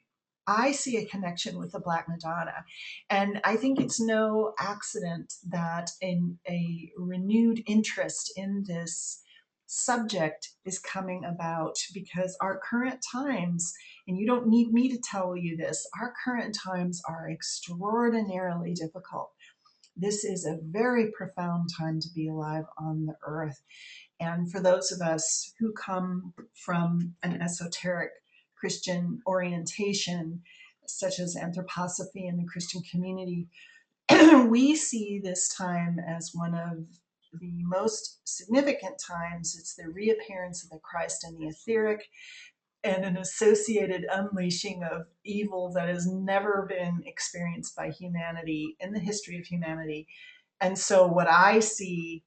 I see a connection with the Black Madonna. And I think it's no accident that a renewed interest in this subject is coming about, because our current times, and you don't need me to tell you this, our current times are extraordinarily difficult. This is a very profound time to be alive on the earth. And for those of us who come from an esoteric Christian orientation, such as anthroposophy and the Christian community, we see this time as one of the most significant times. It's the reappearance of the Christ in the etheric, and an associated unleashing of evil that has never been experienced by humanity in the history of humanity. And so what I see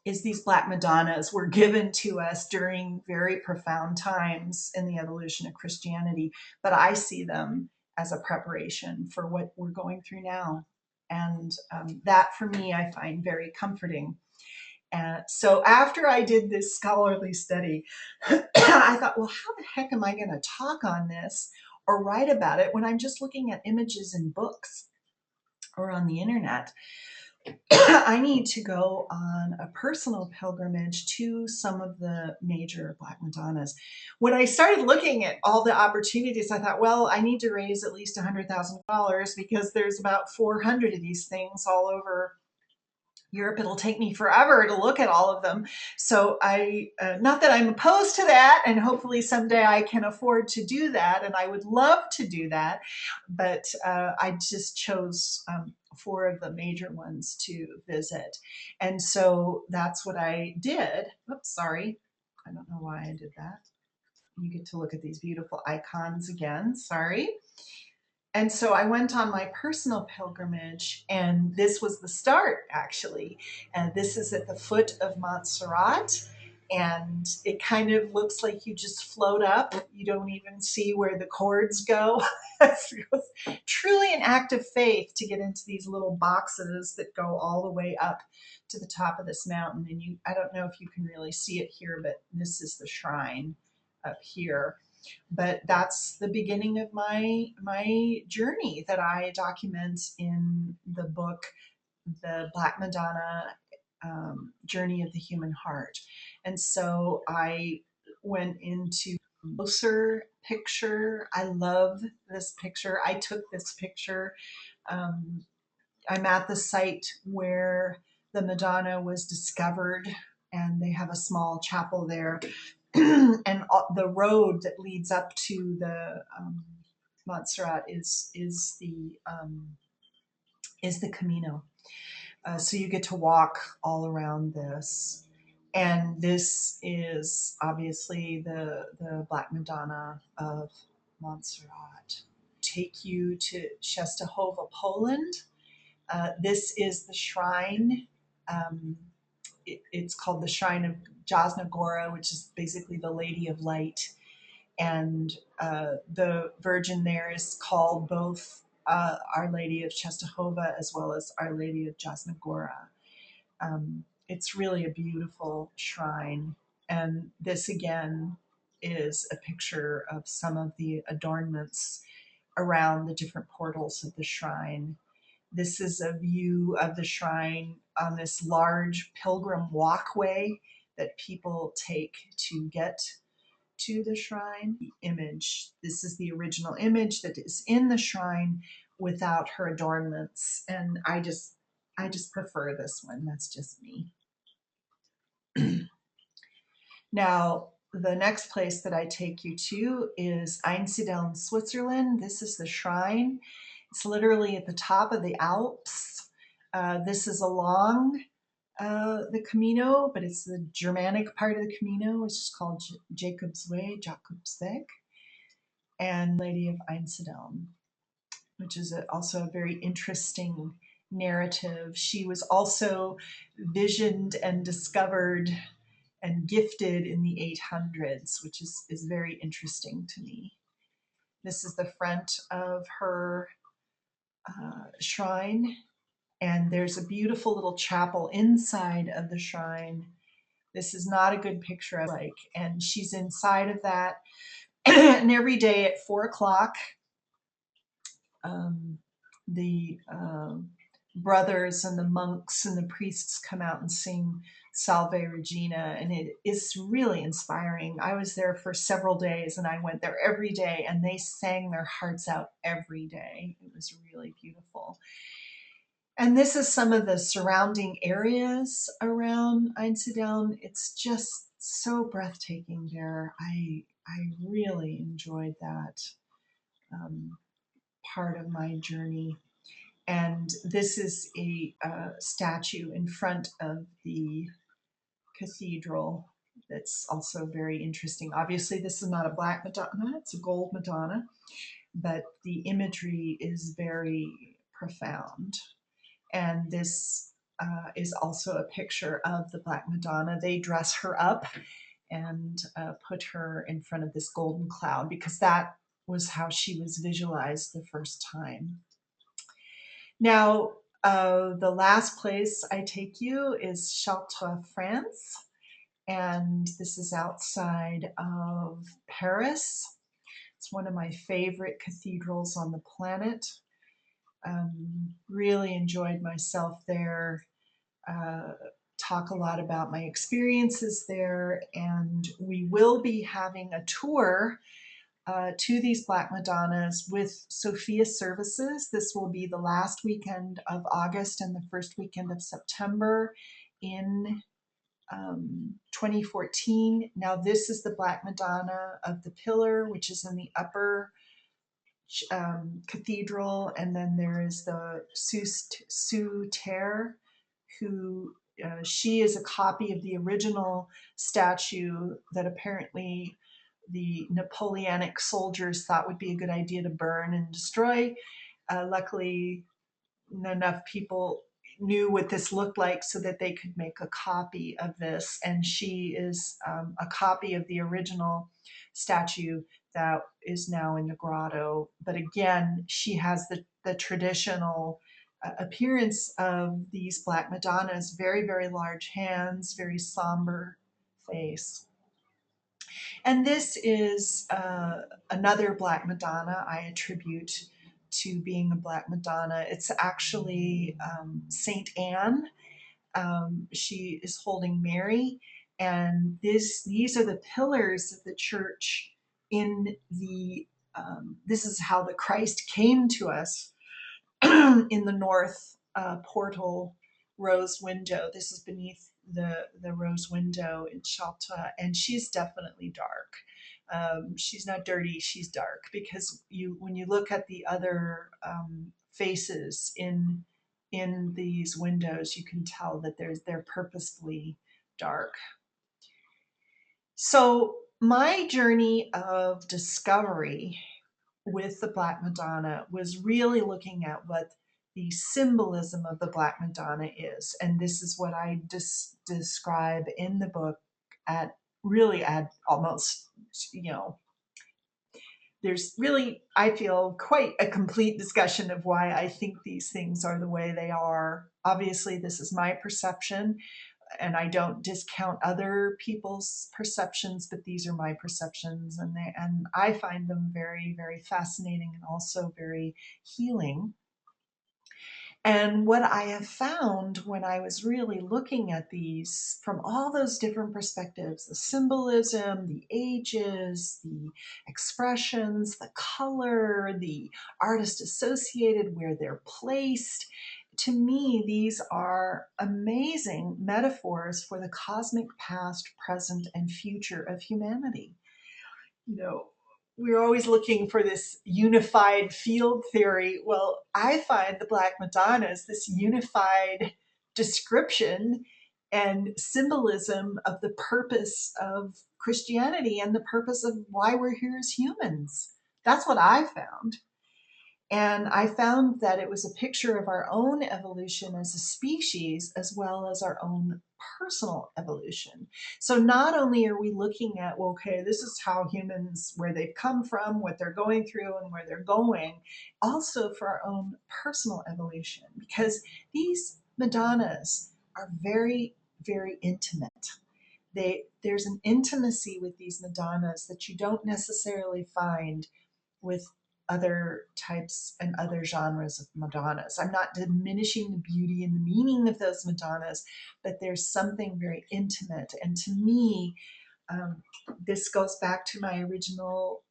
is these Black Madonnas were given to us during very profound times in the evolution of Christianity, but I see them as a preparation for what we're going through now. And that, for me, I find very comforting. So after I did this scholarly study, I thought, well, how the heck am I going to talk on this or write about it when I'm just looking at images in books or on the internet? I need to go on a personal pilgrimage to some of the major Black Madonnas. When I started looking at all the opportunities, I thought, well, I need to raise at least $100,000 because there's about 400 of these things all over Europe. It'll take me forever to look at all of them. So not that I'm opposed to that, and hopefully someday I can afford to do that, and I would love to do that, but I just chose 4 of the major ones to visit. And so that's what I did. Oops, sorry. I don't know why I did that. You get to look at these beautiful icons again. Sorry. And so I went on my personal pilgrimage, and this was the start, actually. And this is at the foot of Montserrat, and it kind of looks like you just float up. You don't even see where the cords go. It's truly an act of faith to get into these little boxes that go all the way up to the top of this mountain. And I don't know if you can really see it here, but this is the shrine up here. But that's the beginning of my journey that I document in the book, The Black Madonna, Journey of the Human Heart. And so I went into closer picture. I love this picture. I took this picture. I'm at the site where the Madonna was discovered, and they have a small chapel there. And the road that leads up to the Montserrat is the Camino. So you get to walk all around this. And this is obviously the Black Madonna of Montserrat. Take you to Czestochowa, Poland. This is the shrine. It's called the Shrine of Jasna Gora, which is basically the Lady of Light. And the Virgin there is called both Our Lady of Czestochowa as well as Our Lady of Jasna Gora. It's really a beautiful shrine. And this again is a picture of some of the adornments around the different portals of the shrine. This is a view of the shrine on this large pilgrim walkway that people take to get to the shrine. The image, this is the original image that is in the shrine without her adornments. And I just prefer this one. That's just me. Now, the next place that I take you to is Einsiedeln, Switzerland. This is the shrine. It's literally at the top of the Alps. This is along the Camino, but it's the Germanic part of the Camino, which is called Jakobsweg, and Lady of Einsiedeln, which is also a very interesting narrative. She was also visioned and discovered and gifted in the 800s, which is very interesting to me. This is the front of her shrine, and there's a beautiful little chapel inside of the shrine. This is not a good picture, and she's inside of that. And every day at 4 o'clock, the brothers and the monks and the priests come out and sing Salve Regina, and it is really inspiring. I was there for several days, and I went there every day, and they sang their hearts out every day. It was really beautiful. And this is some of the surrounding areas around Einsiedeln. It's just so breathtaking there. I really enjoyed that part of my journey. And this is a statue in front of the cathedral that's also very interesting. Obviously, this is not a black Madonna, it's a gold Madonna, but the imagery is very profound. And this is also a picture of the Black Madonna. They dress her up and put her in front of this golden cloud because that was how she was visualized the first time. Now, the last place I take you is Chartres, France, and this is outside of Paris. It's one of my favorite cathedrals on the planet. Really enjoyed myself there. Talk a lot about my experiences there, and we will be having a tour to these Black Madonnas with Sophia Services. This will be the last weekend of August and the first weekend of September in 2014. Now this is the Black Madonna of the Pillar, which is in the upper cathedral, and then there is the Sue Terre, who she is a copy of the original statue that apparently the Napoleonic soldiers thought would be a good idea to burn and destroy. Luckily, enough people knew what this looked like so that they could make a copy of this, and she is a copy of the original statue that is now in the grotto. But again, she has the traditional appearance of these Black Madonnas, very, very large hands, very somber face. And this is another Black Madonna I attribute to being a Black Madonna. It's actually Saint Anne. She is holding Mary, and these are the pillars of the church in the this is how the Christ came to us in the north portal rose window. This is beneath the rose window in Shalta, and she's definitely dark. She's not dirty, she's dark, because when you look at the other faces in these windows, you can tell that they're purposefully dark. So my journey of discovery with the Black Madonna was really looking at what the symbolism of the Black Madonna is. And this is what I describe in the book at almost, there's really, I feel, quite a complete discussion of why I think these things are the way they are. Obviously, this is my perception, and I don't discount other people's perceptions, but these are my perceptions, and I find them very, very fascinating and also very healing. And what I have found when I was really looking at these from all those different perspectives, the symbolism, the ages, the expressions, the color, the artist associated, where they're placed, to me, these are amazing metaphors for the cosmic past, present, and future of humanity. You know, we're always looking for this unified field theory. Well, I find the Black Madonna is this unified description and symbolism of the purpose of Christianity and the purpose of why we're here as humans. That's what I found. And I found that it was a picture of our own evolution as a species, as well as our own personal evolution. So not only are we looking at, well, okay, this is how humans, where they've come from, what they're going through, and where they're going, also for our own personal evolution, because these Madonnas are very, very intimate. There's an intimacy with these Madonnas that you don't necessarily find with other types and other genres of Madonnas. I'm not diminishing the beauty and the meaning of those Madonnas, but there's something very intimate. And to me, this goes back to my original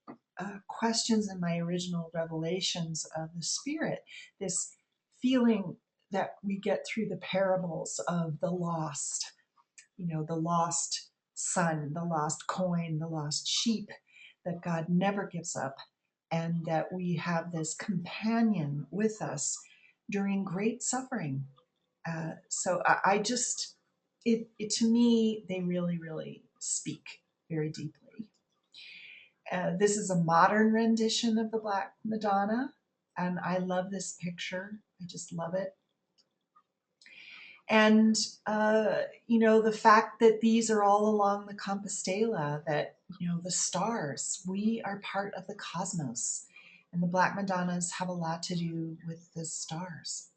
questions and my original revelations of the Spirit, this feeling that we get through the parables of the lost, the lost son, the lost coin, the lost sheep, that God never gives up, and that we have this companion with us during great suffering. So I just, to me, they really, really speak very deeply. This is a modern rendition of the Black Madonna, and I love this picture. I just love it. And, the fact that these are all along the Compostela, that, the stars, we are part of the cosmos. And the Black Madonnas have a lot to do with the stars.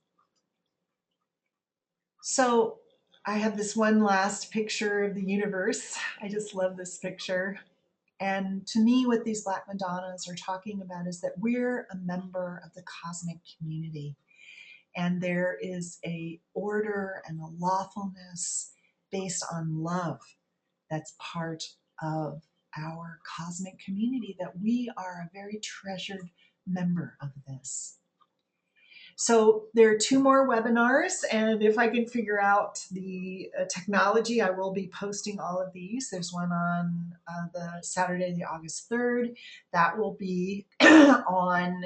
So I have this one last picture of the universe. I just love this picture. And to me, what these Black Madonnas are talking about is that we're a member of the cosmic community. And there is a order and a lawfulness based on love that's part of our cosmic community, that we are a very treasured member of this. So there are 2 more webinars, and if I can figure out the technology, I will be posting all of these. There's one on the Saturday, the August 3rd. That will be on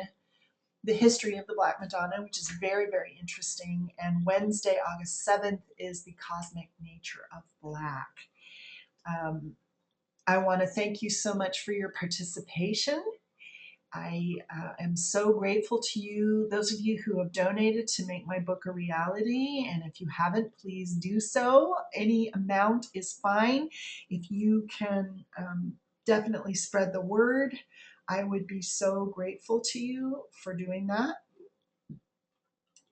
the history of the Black Madonna, which is very, very interesting. And Wednesday, August 7th, is the cosmic nature of Black. I want to thank you so much for your participation. I am so grateful to you, those of you who have donated to make my book a reality. And if you haven't, please do so. Any amount is fine. If you can definitely spread the word, I would be so grateful to you for doing that.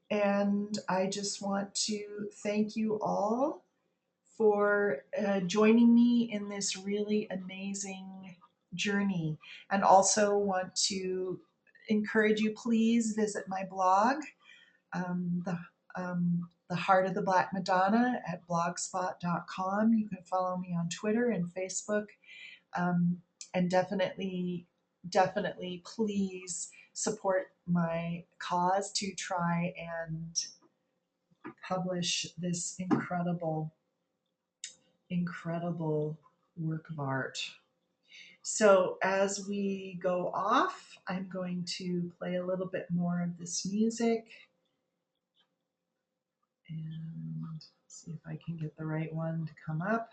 And I just want to thank you all for joining me in this really amazing journey, and also want to encourage you, please visit my blog, the Heart of the Black Madonna, at blogspot.com. You can follow me on Twitter and Facebook. And definitely please support my cause to try and publish this incredible work of art. So as we go off, I'm going to play a little bit more of this music and see if I can get the right one to come up.